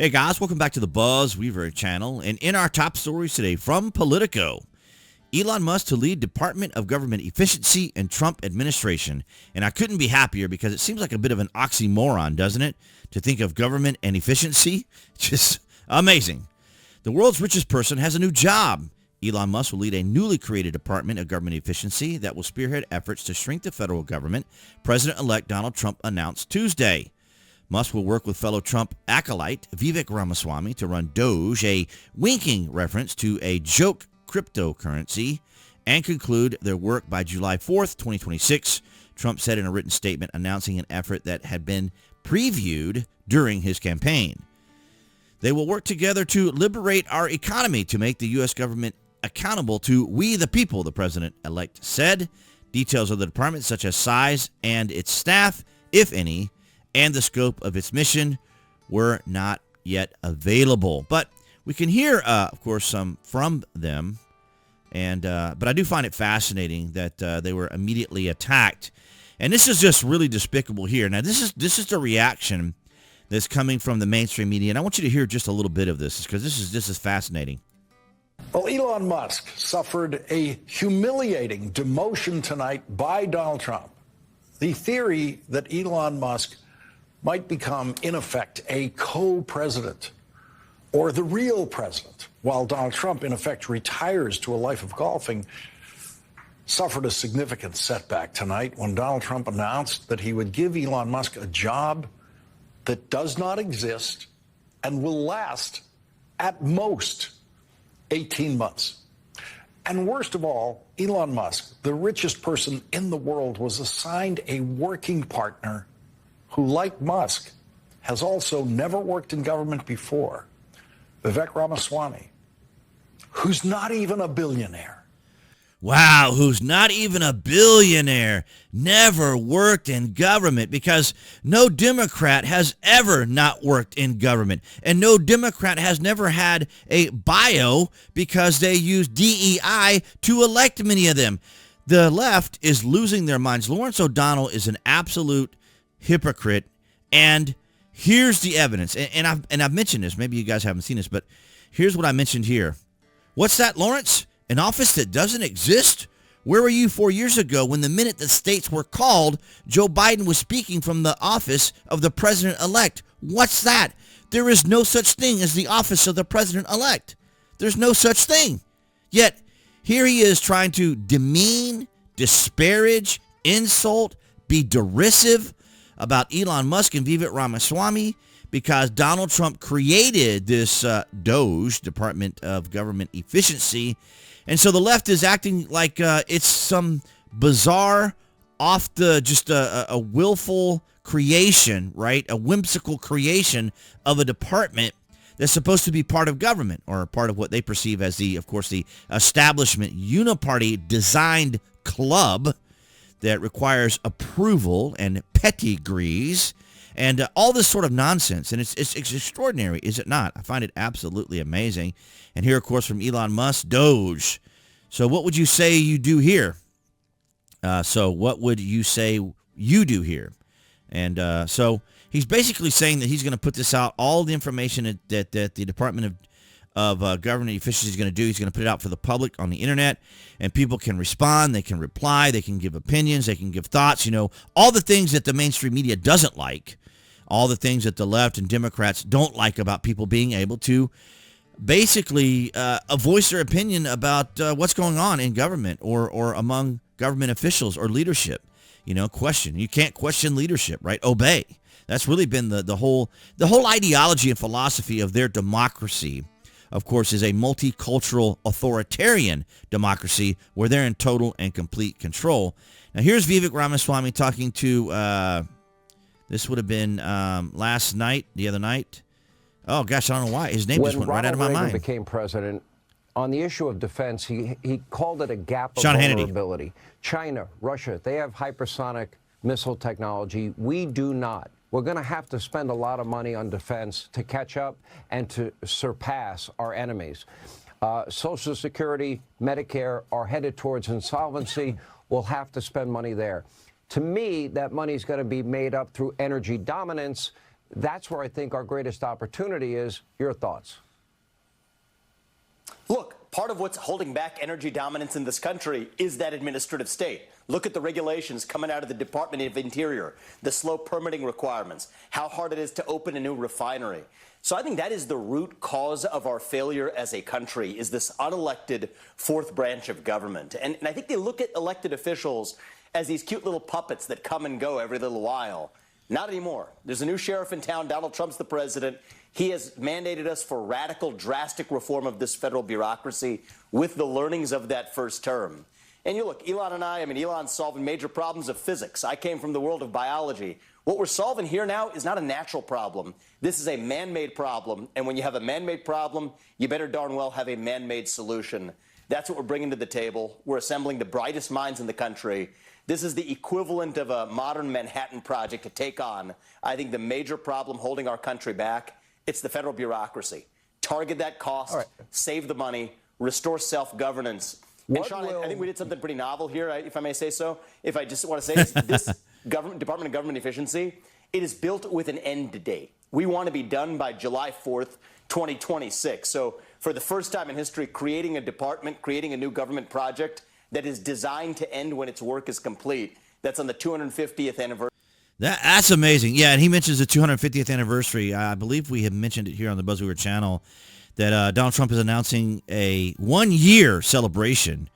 Hey guys, welcome back to the BuzWeaver channel. And in our top stories today from Politico, Elon Musk to lead Department of Government Efficiency in Trump administration. And I couldn't be happier because it seems like a bit of an oxymoron, doesn't it? To think of government and efficiency. Just amazing. The world's richest person has a new job. Elon Musk will lead a newly created Department of Government Efficiency that will spearhead efforts to shrink the federal government, President-elect Donald Trump announced Tuesday. Musk will work with fellow Trump acolyte Vivek Ramaswamy to run DOGE, a winking reference to a joke cryptocurrency, and conclude their work by July 4th, 2026, Trump said in a written statement announcing an effort that had been previewed during his campaign. They will work together to liberate our economy to make the U.S. government accountable to we the people, the president-elect said. Details of the department, such as size and its staff, if any, and the scope of its mission were not yet available. But we can hear, of course, some from them. And but I do find it fascinating that they were immediately attacked. And this is just really despicable here. Now, this is the reaction that's coming from the mainstream media. And I want you to hear just a little bit of this because this is fascinating. Well, Elon Musk suffered a humiliating demotion tonight by Donald Trump. The theory that Elon Musk might become, in effect, a co-president or the real president, while Donald Trump, in effect, retires to a life of golfing, suffered a significant setback tonight when Donald Trump announced that he would give Elon Musk a job that does not exist and will last at most 18 months. And worst of all, Elon Musk, the richest person in the world, was assigned a working partner who, like Musk, has also never worked in government before, Vivek Ramaswamy, who's not even a billionaire. Wow, who's not even a billionaire, never worked in government, because no Democrat has ever not worked in government. And no Democrat has never had a bio because they use DEI to elect many of them. The left is losing their minds. Lawrence O'Donnell is an absolute hypocrite, and here's the evidence. And I've mentioned this. Maybe you guys haven't seen this, but here's what I mentioned here. What's that, Lawrence? An office that doesn't exist? Where were you 4 years ago when the minute the states were called, Joe Biden was speaking from the office of the president-elect? What's that? There is no such thing as the office of the president-elect. There's no such thing. Yet, here he is trying to demean, disparage, insult, be derisive about Elon Musk and Vivek Ramaswamy because Donald Trump created this DOGE, Department of Government Efficiency. And so the left is acting like it's some bizarre, just a willful creation, right? A whimsical creation of a department that's supposed to be part of government, or part of what they perceive as the establishment uniparty designed club that requires approval and pedigrees and all this sort of nonsense. And it's extraordinary, is it not? I find it absolutely amazing. And here, of course, from Elon Musk, DOGE. So what would you say you do here? What would you say you do here? And so he's basically saying that he's going to put this out, all the information that the Department of Government Efficiency is going to do. He's going to put it out for the public on the internet, and people can respond, they can reply, they can give opinions, they can give thoughts, all the things that the mainstream media doesn't like, all the things that the left and Democrats don't like about people being able to basically voice their opinion about what's going on in government or among government officials or leadership. Question. You can't question leadership, right? Obey. That's really been the whole ideology and philosophy of their democracy. Of course, is a multicultural authoritarian democracy where they're in total and complete control. Now, here's Vivek Ramaswamy talking to, this would have been the other night. Oh, gosh, I don't know why. His name just went right out of my mind. When Ronald Reagan became president, on the issue of defense, he called it a gap of Sean vulnerability. Hannity. China, Russia, they have hypersonic missile technology. We do not. We're going to have to spend a lot of money on defense to catch up and to surpass our enemies. Social Security, Medicare are headed towards insolvency. We'll have to spend money there. To me, that money is going to be made up through energy dominance, That's where I think our greatest opportunity is. Your thoughts? Look, part of what's holding back energy dominance in this country is that administrative state. Look at the regulations coming out of the Department of Interior, the slow permitting requirements, how hard it is to open a new refinery. So I think that is the root cause of our failure as a country, is this unelected fourth branch of government. And I think they look at elected officials as these cute little puppets that come and go every little while. Not anymore. There's a new sheriff in town. Donald Trump's the president. He has mandated us for radical, drastic reform of this federal bureaucracy with the learnings of that first term. And you look, Elon and I mean, Elon's solving major problems of physics. I came from the world of biology. What we're solving here now is not a natural problem. This is a man-made problem. And when you have a man-made problem, you better darn well have a man-made solution. That's what we're bringing to the table. We're assembling the brightest minds in the country. This is the equivalent of a modern Manhattan Project to take on, I think, the major problem holding our country back. It's the federal bureaucracy. Target that cost, save the money, restore self-governance. And Sean, I think we did something pretty novel here, if I may say so. If I just want to say this Department of Government Efficiency, it is built with an end date. We want to be done by July 4th, 2026. So for the first time in history, creating a department, creating a new government project that is designed to end when its work is complete. That's on the 250th anniversary. That's amazing. Yeah, and he mentions the 250th anniversary. I believe we have mentioned it here on the BuzWeaver channel that Donald Trump is announcing a one-year celebration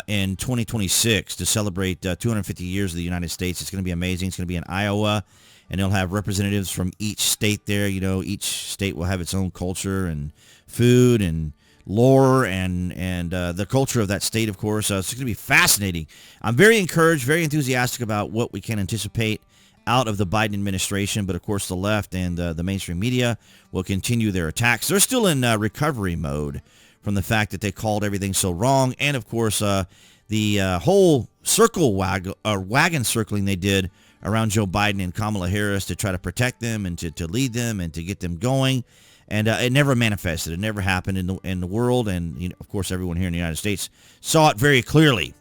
in 2026 to celebrate 250 years of the United States. It's going to be amazing. It's going to be in Iowa, and they'll have representatives from each state there. You know, each state will have its own culture and food and lore and the culture of that state, of course. So it's going to be fascinating. I'm very encouraged, very enthusiastic about what we can anticipate out of the Biden administration. But, of course, the left and the mainstream media will continue their attacks. They're still in recovery mode from the fact that they called everything so wrong. And, of course, the whole wagon circling they did around Joe Biden and Kamala Harris to try to protect them and to lead them and to get them going. And it never manifested. It never happened in the world. And, you know, of course, everyone here in the United States saw it very clearly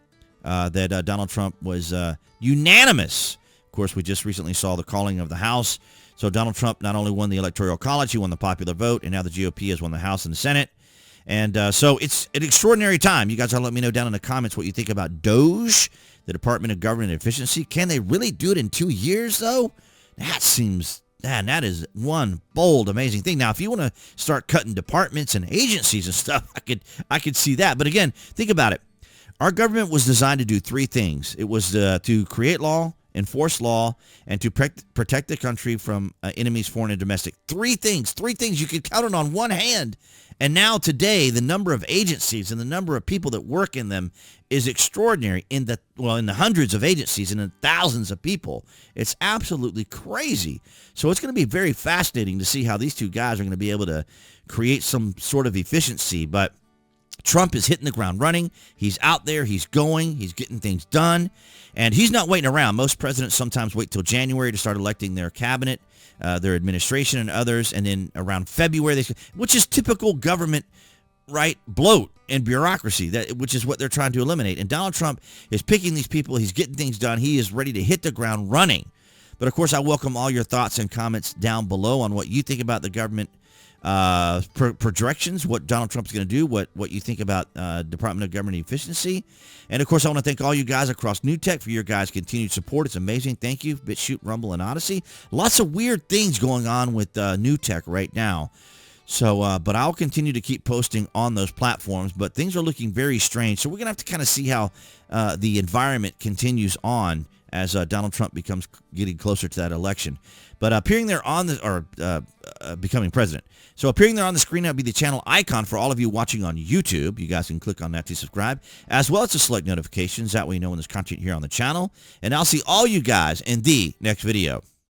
that Donald Trump was unanimous. Of course, we just recently saw the calling of the House. So Donald Trump not only won the Electoral College, he won the popular vote, and now the GOP has won the House and the Senate. And so it's an extraordinary time. You guys ought to let me know down in the comments what you think about DOGE, the Department of Government Efficiency. Can they really do it in 2 years, though? That seems... Man, that is one bold, amazing thing. Now, if you want to start cutting departments and agencies and stuff, I could see that. But again, think about it. Our government was designed to do three things. It was to create law, enforce law, and to protect the country from enemies, foreign and domestic. Three things you could count it on one hand. And now today, the number of agencies and the number of people that work in them is extraordinary in the hundreds of agencies and in thousands of people. It's absolutely crazy. So it's going to be very fascinating to see how these two guys are going to be able to create some sort of efficiency. But Trump is hitting the ground running. He's out there. He's going. He's getting things done. And he's not waiting around. Most presidents sometimes wait till January to start electing their cabinet, their administration and others. And then around February, which is typical government, right, bloat and bureaucracy, which is what they're trying to eliminate. And Donald Trump is picking these people. He's getting things done. He is ready to hit the ground running. But, of course, I welcome all your thoughts and comments down below on what you think about the government projections, what Donald Trump's going to do, what you think about Department of Government Efficiency. And, of course, I want to thank all you guys across New Tech for your guys' continued support. It's amazing. Thank you, BitChute, Rumble, and Odyssey. Lots of weird things going on with New Tech right now. So, but I'll continue to keep posting on those platforms. But things are looking very strange. So we're going to have to kind of see how the environment continues on as Donald Trump becomes getting closer to that election. But appearing there on becoming president. So appearing there on the screen, that'll be the channel icon for all of you watching on YouTube. You guys can click on that to subscribe, as well as to select notifications. That way you know when there's content here on the channel. And I'll see all you guys in the next video.